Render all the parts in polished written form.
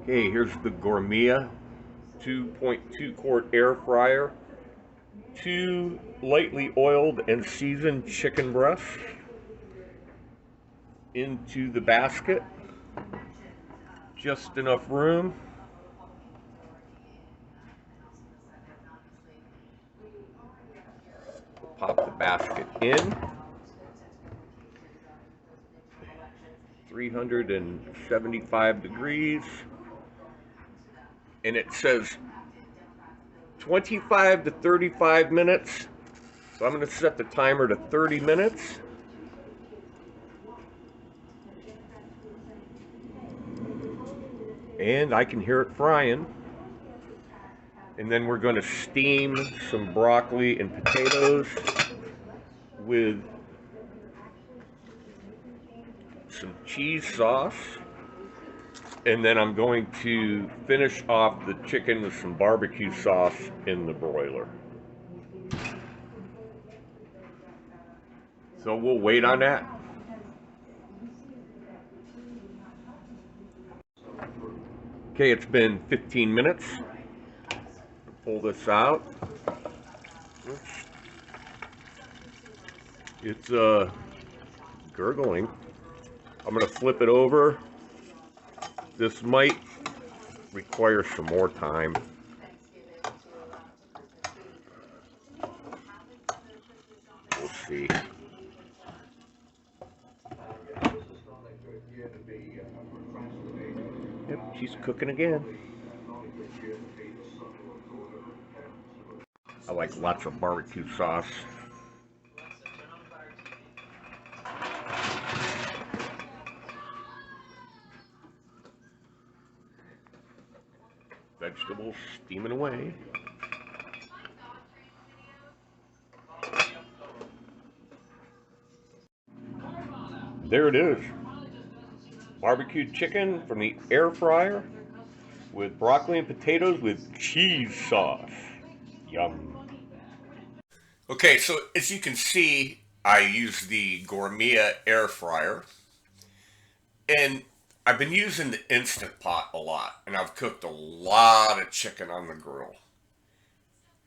Okay, here's the Gourmia 2.2 quart air fryer. Two lightly oiled and seasoned chicken breasts into the basket. Just enough room. Pop the basket in. 375 degrees. And it says 25 to 35 minutes. So I'm going to set the timer to 30 minutes. And I can hear it frying. And then we're going to steam some broccoli and potatoes with some cheese sauce. And then I'm going to finish off the chicken with some barbecue sauce in the broiler. So we'll wait on that. Okay, it's been 15 minutes. Pull this out. It's gurgling. I'm going to flip it over. This might require some more time. We'll see. Yep, she's cooking again. I like lots of barbecue sauce. Vegetables steaming away. There it is. Barbecued chicken from the air fryer with broccoli and potatoes with cheese sauce. Yum. Okay, so as you can see, I use the Gourmia air fryer. And I've been using the Instant Pot a lot, and I've cooked a lot of chicken on the grill.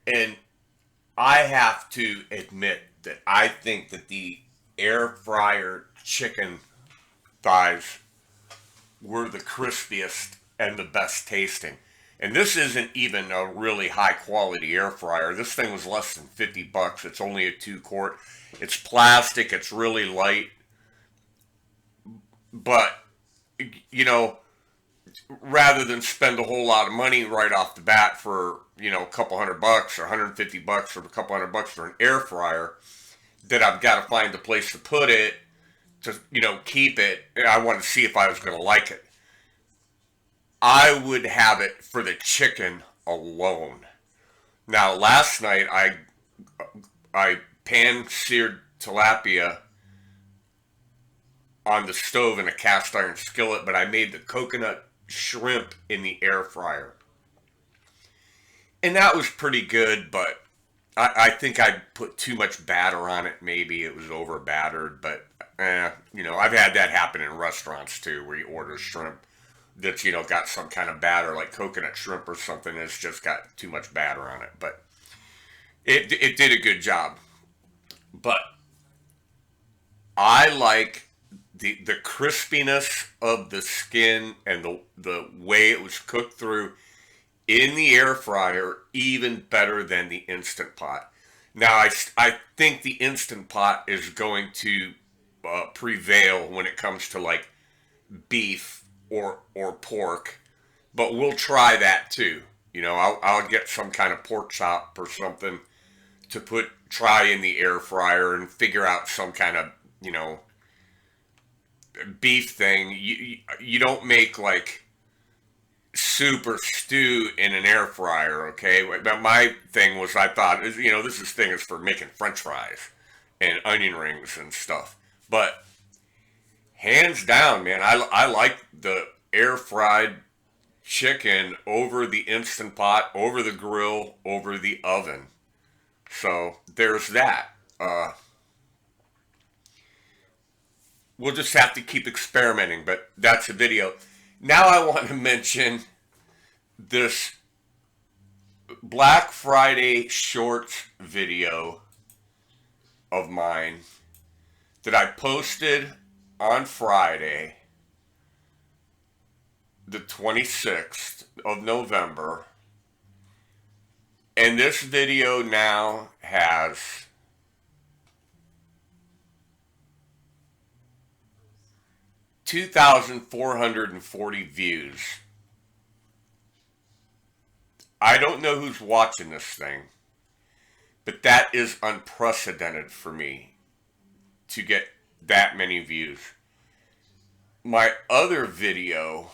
And I have to admit that I think that the air fryer chicken thighs were the crispiest and the best tasting. And this isn't even a really high quality air fryer. This thing was less than 50 bucks. It's only a 2 quart. It's plastic. It's really light. But, you know, rather than spend a whole lot of money right off the bat for, a couple $100 or 150 bucks or a couple $100 for an air fryer, that I've got to find a place to put it, to, keep it. I wanted to see if I was going to like it. I would have it for the chicken alone. Now, last night I pan-seared tilapia on the stove in a cast iron skillet, but I made the coconut shrimp in the air fryer. And that was pretty good, but I think I put too much batter on it. Maybe it was over battered, but I've had that happen in restaurants too, where you order shrimp that's, got some kind of batter, like coconut shrimp or something, and it's just got too much batter on it. But it did a good job. But I like the crispiness of the skin and the way it was cooked through in the air fryer even better than the Instant Pot. Now, I think the Instant Pot is going to prevail when it comes to like beef or pork, but we'll try that too. I'll get some kind of pork chop or something to try in the air fryer and figure out some kind of, beef thing. You don't make like super stew in an air fryer, okay? But my thing was, I thought, this thing is for making French fries and onion rings and stuff. But hands down, man, I like the air fried chicken over the Instant Pot, over the grill, over the oven. So there's that. We'll just have to keep experimenting, but that's the video. Now I want to mention this Black Friday shorts video of mine that I posted on Friday, the 26th of November. And this video now has 2,440 views. I don't know who's watching this thing, but that is unprecedented for me to get that many views. My other video,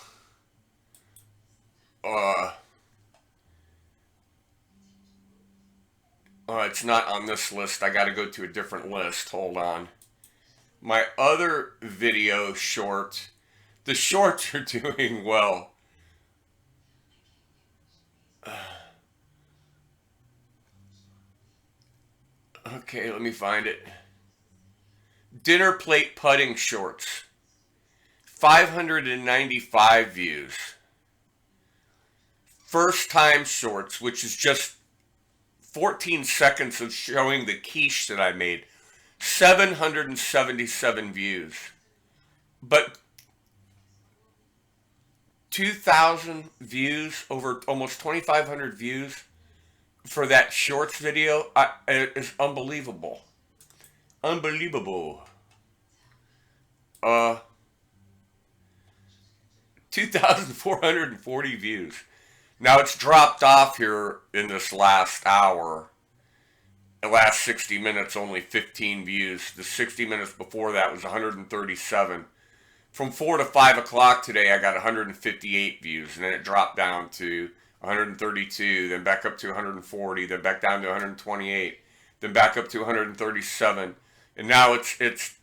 it's not on this list. I got to go to a different list. Hold on. My other video short, the shorts are doing well. Okay, let me find it. Dinner plate putting shorts. 595 views. First time shorts, which is just 14 seconds of showing the quiche that I made. 777 views. But 2,000 views, over almost 2,500 views for that shorts video is unbelievable. Unbelievable. 2,440 views. Now it's dropped off here in this last hour. The last 60 minutes, only 15 views. The 60 minutes before that was 137. From 4 to 5 o'clock today, I got 158 views, and then it dropped down to 132, then back up to 140, then back down to 128, then back up to 137, and now it's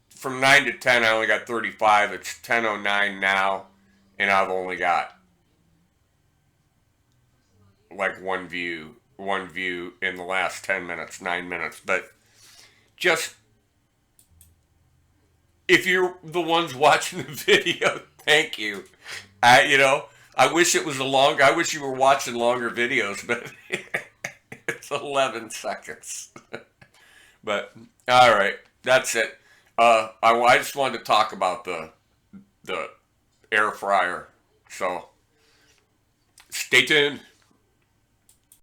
from 9 to 10, I only got 35. It's 10:09 now, and I've only got like one view in the last 10 minutes, 9 minutes. But just, if you're the ones watching the video, thank you. I wish it was I wish you were watching longer videos, but it's 11 seconds. But, all right, that's it. I just wanted to talk about the air fryer. So, stay tuned.